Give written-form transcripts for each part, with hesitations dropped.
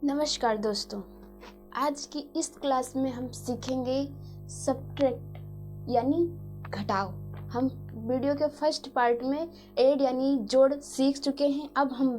नमस्कार दोस्तों, आज की इस क्लास में हम सीखेंगे सब्ट्रैक्ट यानी घटाव। हम वीडियो के फर्स्ट पार्ट में ऐड यानी जोड़ सीख चुके हैं। अब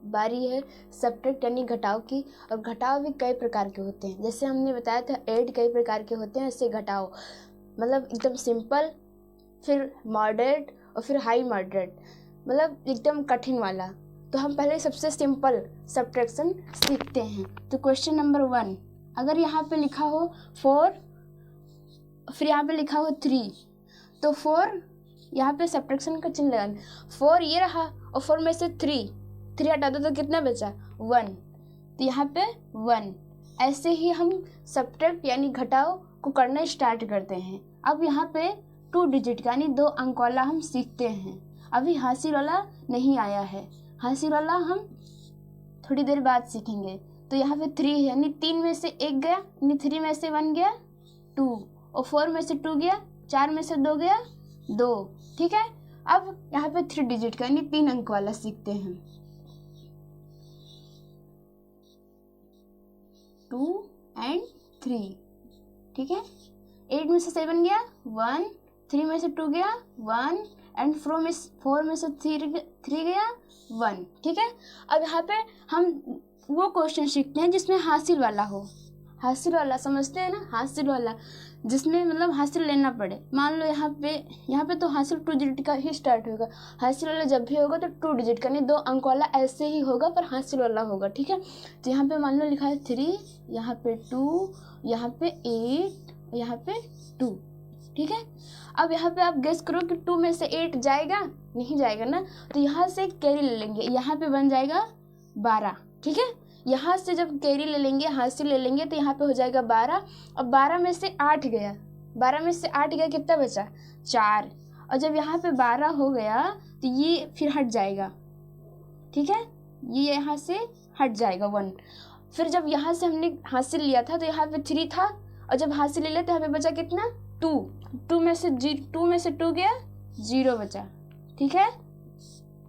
बारी है सब्ट्रैक्ट यानी घटाव की। और घटाव भी कई प्रकार के होते हैं। जैसे हमने बताया था ऐड कई प्रकार के होते हैं, ऐसे घटाव मतलब एकदम सिंपल, फिर मॉडरेट और फिर हाई मॉडरेट, मतलब एकदम कठिन वाला। तो हम पहले सबसे सिंपल सब्ट्रैक्शन सीखते हैं। तो क्वेश्चन नंबर 1, अगर यहाँ पे लिखा हो 4 फिर यहाँ पे लिखा हो 3, तो 4 यहाँ पे सब्ट्रैक्शन का चिन्ह लगाना। 4 ये रहा और 4 में से 3 हटा दो तो कितना बचा 1, तो यहाँ पे 1। ऐसे ही हम सब्ट्रैक्ट यानी घटाव को करना स्टार्ट करते हैं। अब यहाँ पे 2 डिजिट का यानी 2 अंक वाला हम सीखते हैं। अभी हासिल वाला नहीं आया है, हासिल वाला हम थोड़ी देर बाद सीखेंगे। तो यहाँ पे 3 है यानी 3 में से 1 गया, यानी 3 में से 1 गया 2, और 4 में से 2 गया, 4 में से 2 गया 2। ठीक है, अब यहाँ पे 3 डिजिट का यानी 3 अंक वाला सीखते हैं। 2 और 3, ठीक है। 8 में से 7 गया 1, 3 में से 2 गया 1, एंड 4 में से 3 गया 1। ठीक है, अब यहाँ पे हम वो क्वेश्चन सीखते हैं जिसमें हासिल वाला हो। हासिल वाला समझते हैं ना, हासिल वाला जिसमें मतलब हासिल लेना पड़े। मान लो यहाँ पे तो हासिल 2 डिजिट का ही स्टार्ट होगा। हासिल वाला जब भी होगा तो 2 डिजिट का नहीं 2 अंक वाला ऐसे ही होगा, पर हासिल वाला होगा। ठीक है, तो यहाँ पे मान लो लिखा है 3, यहाँ पे 2, यहाँ पे 8, यहाँ पे 2। ठीक है, अब यहाँ पे आप गेस करो कि 2 में से 8 जाएगा, नहीं जाएगा ना, तो यहाँ से कैरी ले लेंगे, यहाँ पे बन जाएगा 12। ठीक है, यहाँ से जब कैरी ले लेंगे, हासिल ले लेंगे, तो यहाँ पे हो जाएगा 12। अब 12 में से 8 गया, 12 में से 8 गया, कितना बचा 4। और जब यहाँ पे 12 हो गया तो ये फिर हट जाएगा। ठीक है, ये यहाँ से हट जाएगा 1। फिर जब यहाँ से हमने हासिल लिया था तो यहाँ पे 3 था, और जब हासिल ले लिया तो यहाँ पे बचा कितना 2। 2 में से 2 गया 0 बचा। ठीक है,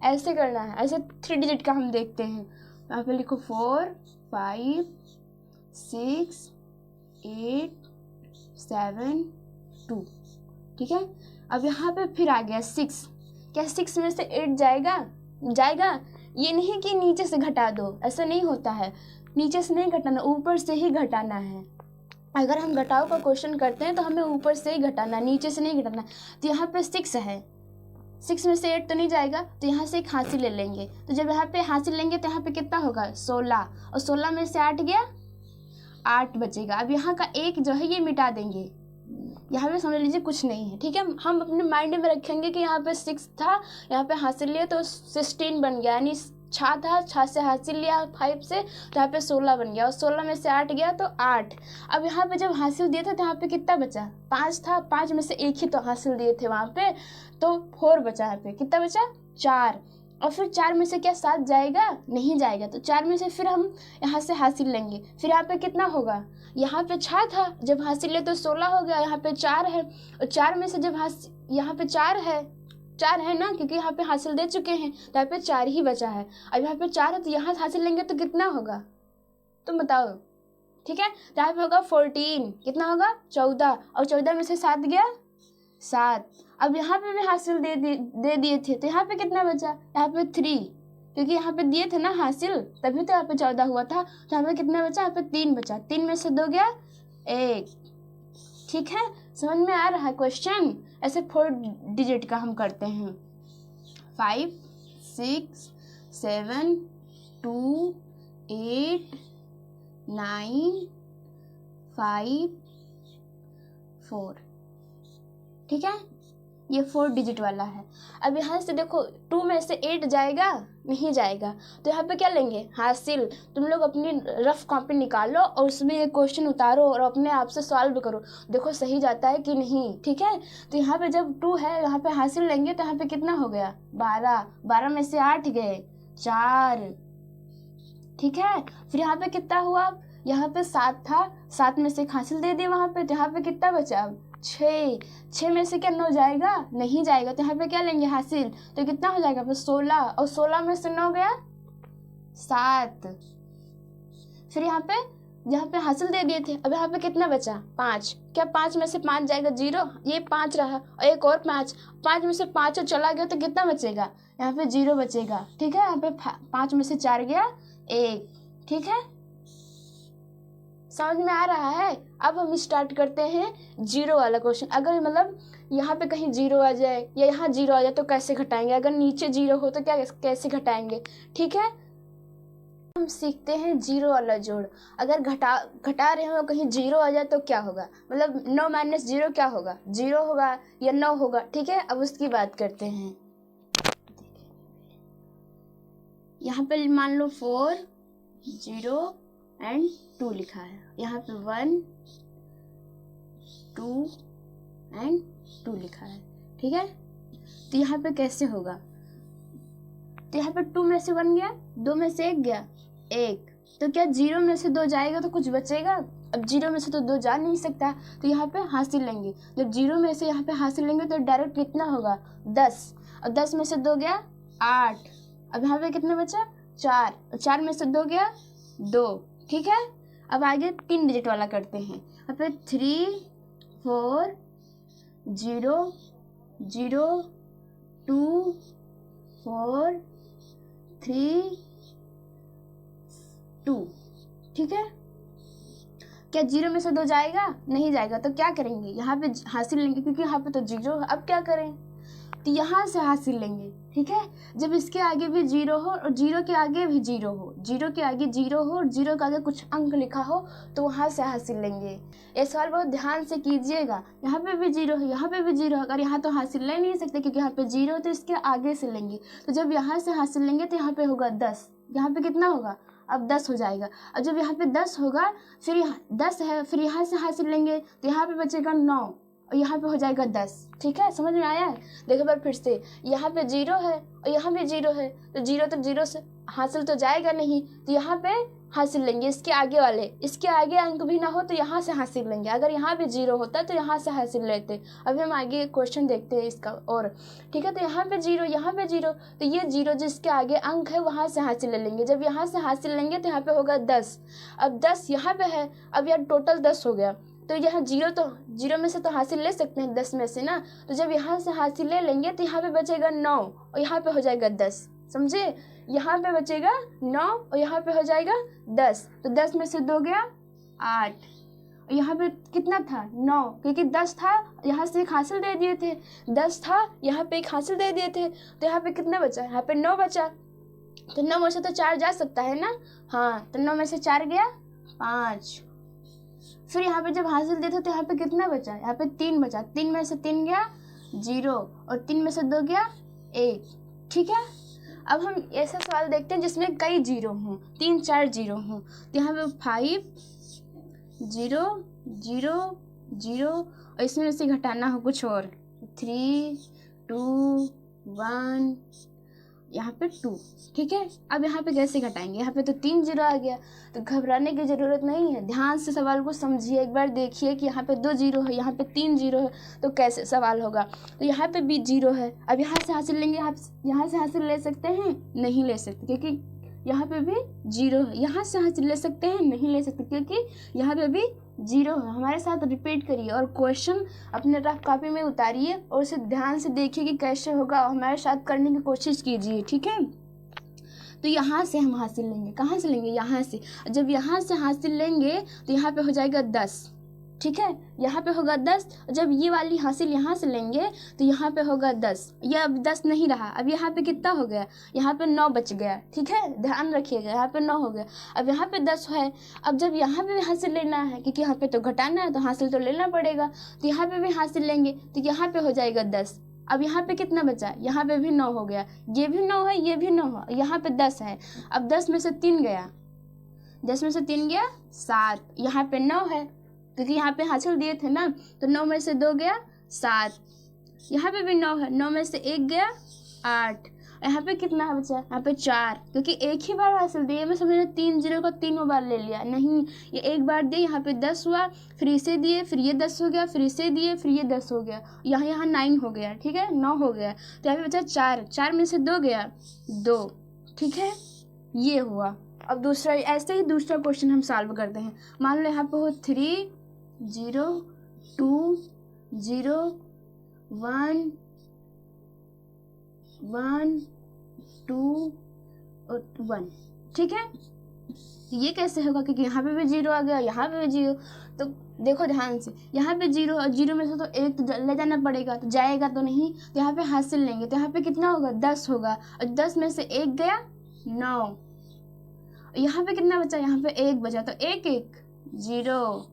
ऐसे करना है। ऐसे 3 डिजिट का हम देखते हैं। यहाँ पे लिखो 4 5 6 8 7 2। ठीक है, अब यहाँ पे फिर आ गया 6। क्या 6 में से 8 जाएगा? ये नहीं कि नीचे से घटा दो, ऐसा नहीं होता है। नीचे से नहीं घटाना, ऊपर से ही घटाना है। अगर हम घटाव का क्वेश्चन करते हैं तो हमें ऊपर से ही घटाना, नीचे से नहीं घटाना। तो यहाँ पे 6 है, 6 में से 8 तो नहीं जाएगा, तो यहाँ से एक हासिल ले लेंगे। तो जब यहाँ पे हासिल लेंगे तो यहाँ पे कितना होगा 16, और 16 में से 8 गया 8 बचेगा। अब यहाँ का 1 जो है ये मिटा देंगे, यहाँ पे समझ लीजिए कुछ नहीं है। ठीक है, हम अपने माइंड में रखेंगे कि यहाँ पे 6 था, यहाँ पे हासिल लिया तो 16 बन गया, यानी 6 था, 6 से हासिल लिया 5 से, तो यहाँ पे 16 बन गया, और 16 में से 8 गया तो 8। अब यहाँ पे जब हासिल दिए थे तो यहाँ पे कितना बचा 5 था, 5 में से 1 ही तो हासिल दिए थे वहाँ पे, तो 4 बचा। यहाँ पे कितना बचा 4। और फिर 4 में से क्या 7 जाएगा? नहीं जाएगा, तो 4 में से फिर हम यहाँ से हासिल लेंगे। फिर यहाँ पे कितना होगा, यहाँ पे 6 था, जब हासिल ले तो 16 हो गया, यहाँ पे 4 है, और 4 में से जब यहाँ पे 4 है ना, क्योंकि यहाँ पे हासिल दे चुके हैं, तो यहाँ पे 4 ही बचा है। अब यहाँ पे 4 है तो यहाँ हासिल लेंगे तो कितना होगा, तुम बताओ। ठीक है, तो यहाँ पे होगा 14, कितना होगा 14, और 14 में से 7 गया 7। अब यहाँ पे भी हासिल दे दिए थे, तो यहाँ पे कितना बचा, यहाँ पे 3, क्योंकि यहाँ पे दिए थे ना हासिल, तभी तो यहाँ पे 14 हुआ था। तो यहाँ पे कितना बचा, यहाँ पे 3 बचा, 3 में से 2 गया 1। ठीक है, समझ में आ रहा है क्वेश्चन? ऐसे 4 डिजिट का हम करते हैं। 5 6 7 2 8 9 5 4। ठीक है, ये 4 डिजिट वाला है। अब यहाँ से देखो 2 में से 8 जाएगा, नहीं जाएगा, तो यहाँ पे क्या लेंगे हासिल। तुम लोग अपनी रफ कॉपी निकालो और उसमें ये क्वेश्चन उतारो और अपने आप से सॉल्व करो, देखो सही जाता है कि नहीं। ठीक है, तो यहाँ पे जब 2 है, यहाँ पे हासिल लेंगे तो यहाँ पे कितना हो गया 12, 12 में से 8 गए 4। ठीक है, फिर यहाँ पे कितना हुआ, यहाँ पे 7 था, 7 में से हासिल दे दिए वहाँ पे, तो यहाँ पे कितना बचा 6 में से क्या 9 जाएगा? नहीं जाएगा, तो यहाँ पे क्या लेंगे हासिल, तो कितना हो जाएगा 16, और 16 में से 9 गया 7। फिर यहाँ पे हासिल दे दिए थे। अब यहाँ पे कितना बचा 5। क्या 5 में से 5 जाएगा 0, ये 5 रहा और एक और 5 में से 5 चला गया तो कितना बचेगा, यहाँ पे 0 बचेगा। ठीक है, यहाँ पे 5 में से 4 गया 1। ठीक है, समझ में आ रहा है। अब हम स्टार्ट करते हैं 0 वाला क्वेश्चन। अगर मतलब यहाँ पे कहीं 0 आ जाए या यहाँ 0 आ जाए तो कैसे घटाएंगे, अगर नीचे 0 हो तो क्या कैसे घटाएंगे। ठीक है, हम सीखते हैं 0 वाला जोड़। अगर घटा रहे हो कहीं 0 आ जाए तो क्या होगा, मतलब 9 - 0 क्या होगा, 0 होगा या 9 होगा। ठीक है, अब उसकी बात करते हैं। यहाँ पे मान लो 4, 0 एंड 2 लिखा है, यहाँ पे 1, 2 एंड 2 लिखा है। ठीक है, तो यहाँ पे कैसे होगा, तो यहाँ पे 2 में से 1 गया, 2 में से 1 गया 1, तो क्या 0 में से 2 जाएगा तो कुछ बचेगा। अब 0 में से तो 2 जा नहीं सकता, तो यहाँ पे हासिल लेंगे। जब 0 में से यहाँ पे हासिल लेंगे तो डायरेक्ट कितना होगा 10। अब 10 में से 2 गया 8। अब यहाँ पे कितना बचा 4, 4 में से 2 गया 2। ठीक है, अब आगे 3 डिजिट वाला करते हैं। यहाँ पे 3, 4, 0, 0, 2, 4, 3, 2। ठीक है, क्या 0 में से 2 जाएगा, नहीं जाएगा, तो क्या करेंगे यहाँ पे हासिल लेंगे, क्योंकि यहाँ पे तो 0 है। अब क्या करें, तो यहाँ से हासिल लेंगे। ठीक है, जब इसके आगे भी 0 हो और 0 के आगे भी 0 हो, 0 के आगे 0 हो और 0 के आगे कुछ अंक लिखा हो तो वहाँ से हासिल लेंगे। ये सवाल बहुत ध्यान से कीजिएगा। यहाँ पे भी 0 है, यहाँ पे भी 0 है, अगर यहाँ तो हासिल ले नहीं सकते क्योंकि यहाँ पे 0 तो इसके आगे से लेंगे। तो जब यहाँ से हासिल लेंगे तो यहाँ पे होगा 10, यहाँ पे कितना होगा अब 10 हो जाएगा। अब जब यहाँ पे 10 होगा, फिर यहाँ 10 है, फिर यहाँ से हासिल लेंगे तो यहाँ पे बचेगा 9 और यहाँ पे हो जाएगा 10। ठीक है, समझ में आया है। देखो बार फिर से, यहाँ पे 0 है और यहाँ पे 0 है, तो 0 से हासिल तो जाएगा नहीं, तो यहाँ पे हासिल लेंगे इसके आगे वाले, इसके आगे अंक भी ना हो तो यहाँ से हासिल लेंगे। अगर यहाँ भी 0 होता तो यहाँ से हासिल लेते। अभी हम आगे क्वेश्चन देखते हैं इसका और। ठीक है, तो यहाँ पे 0, यहाँ पे 0, तो ये 0 जिसके आगे अंक है वहाँ से हासिल ले लेंगे। जब यहाँ से हासिल लेंगे तो यहाँ पे होगा 10। अब 10 यहाँ पे है, अब यार टोटल 10 हो गया, तो यहाँ 0 में से तो हासिल ले सकते हैं 10 में से ना, तो जब यहाँ से हासिल ले लेंगे तो यहाँ पे बचेगा 9 और यहाँ पे हो जाएगा 10। समझे, यहाँ पे बचेगा 9 और यहाँ पे हो जाएगा 10। तो 10 में से 2 गया 8 और यहाँ पे कितना था 9, क्योंकि 10 था यहाँ से एक हासिल दे दिए थे, 10 था यहाँ पे एक हासिल दे दिए थे, तो यहाँ पे कितना बचा, यहाँ पे 9 बचा। तो 9 में से तो 4 जा सकता है ना, हाँ, तो 9 में से 4 गया 5। फिर यहाँ पे जब हासिल देते तो यहाँ पे कितना बचा, यहाँ पे 3 बचा, 3 में से 3 गया 0 और 3 में से 2 गया 1। ठीक है, अब हम ऐसा सवाल देखते हैं जिसमें कई 0 हों, 3 4 0 हों। तो यहाँ पे 5 0 0 0 और इसमें से घटाना हो कुछ और, 3 2 1, यहाँ पे 2। ठीक है, अब यहाँ पे कैसे घटाएंगे, यहाँ पे तो 3 0 आ गया, तो घबराने की ज़रूरत नहीं है। ध्यान से सवाल को समझिए, एक बार देखिए कि यहाँ पे 2 0 है, यहाँ पे 3 0 है, तो कैसे सवाल होगा। तो यहाँ पे भी 0 है, अब यहाँ से हासिल लेंगे, यहाँ से हासिल ले सकते हैं, नहीं ले सकते क्योंकि यहाँ पे भी 0 है। यहाँ से हासिल ले सकते हैं, नहीं ले सकते क्योंकि यहाँ पे भी 0 है। हमारे साथ रिपीट करिए और क्वेश्चन अपने रफ कॉपी में उतारिए और उसे ध्यान से देखिए कि कैसे होगा, हमारे साथ करने की कोशिश कीजिए। ठीक है, तो यहाँ से हम हासिल लेंगे, कहाँ से लेंगे, यहाँ से। जब यहाँ से हासिल लेंगे तो यहाँ पे हो जाएगा 10। ठीक है, यहाँ पे होगा 10। जब ये वाली हासिल यहाँ से लेंगे तो यहाँ पे होगा 10। ये अब 10 नहीं रहा, अब यहाँ पे कितना हो गया, यहाँ पे 9 बच गया। ठीक है, ध्यान रखिएगा, यहाँ पे 9 हो गया। अब यहाँ पे 10 है, अब जब यहाँ पे भी हासिल लेना है क्योंकि यहाँ पे तो घटाना है तो हासिल तो लेना पड़ेगा, तो यहाँ पे भी हासिल लेंगे तो यहाँ पे हो जाएगा 10। अब यहाँ पे कितना बचा, यहाँ पे भी 9 हो गया, ये भी 9 है, ये भी 9 है, यहाँ पे 10 है। अब 10 में से 3 गया, 10 में से 3 गया 7, यहाँ पे 9 है क्योंकि यहाँ पे हासिल दिए थे ना, तो 9 में से 2 गया 7, यहाँ पे भी 9 है, 9 में से 1 गया 8, यहाँ पे कितना बचा, यहाँ पे 4, क्योंकि एक ही बार हासिल दिए। मैं समझ 3 0 को 3 बार ले लिया, नहीं, ये एक बार दिए, यहाँ पे 10 हुआ, फिर इसे दिए, फिर ये 10 हो गया, फिर इसे दिए, फिर ये 10 हो गया, यहाँ 9 हो गया। ठीक है, 9 हो गया, तो यहाँ पे बचा 4, 4 में से 2 गया 2। ठीक है, ये हुआ। अब दूसरा ऐसे ही दूसरा क्वेश्चन हम सॉल्व करते हैं। मान लो यहाँ पे हो 3 0 2 0 1 1 2 और 1, ठीक है। ये कैसे होगा, क्योंकि यहाँ पे भी 0 आ गया, यहाँ पे भी 0। तो देखो ध्यान से, यहाँ पे 0 और 0 में से तो एक तो ले जाना पड़ेगा, तो जाएगा तो नहीं, तो यहाँ पे हासिल लेंगे, तो यहाँ पे कितना होगा 10 होगा, और 10 में से 1 गया 9। यहाँ पे कितना बचा, यहाँ पे 1 बचा, तो 1 1 0,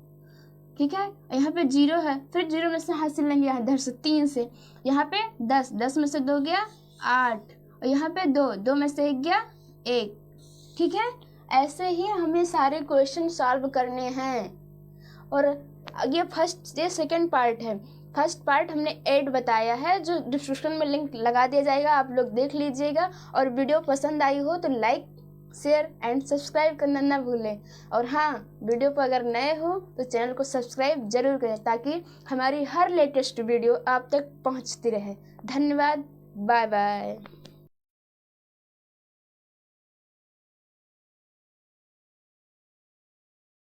ठीक है। यहाँ पे 0 है, फिर 0 में से हासिल लेंगे यहाँ इधर से 3 से, यहाँ पे 10 10 में से 2 गया 8, और यहाँ पे 2 2 में से 1 गया 1, ठीक है। ऐसे ही हमें सारे क्वेश्चन सॉल्व करने हैं। और ये सेकंड पार्ट है। फर्स्ट पार्ट हमने 8 बताया है, जो डिस्क्रिप्शन में लिंक लगा दिया जाएगा, आप लोग देख लीजिएगा। और वीडियो पसंद आई हो तो लाइक शेयर एंड सब्सक्राइब करना ना भूलें। और हाँ, वीडियो पर अगर नए हो तो चैनल को सब्सक्राइब जरूर करें, ताकि हमारी हर लेटेस्ट वीडियो आप तक पहुंचती रहे। धन्यवाद, बाय बाय।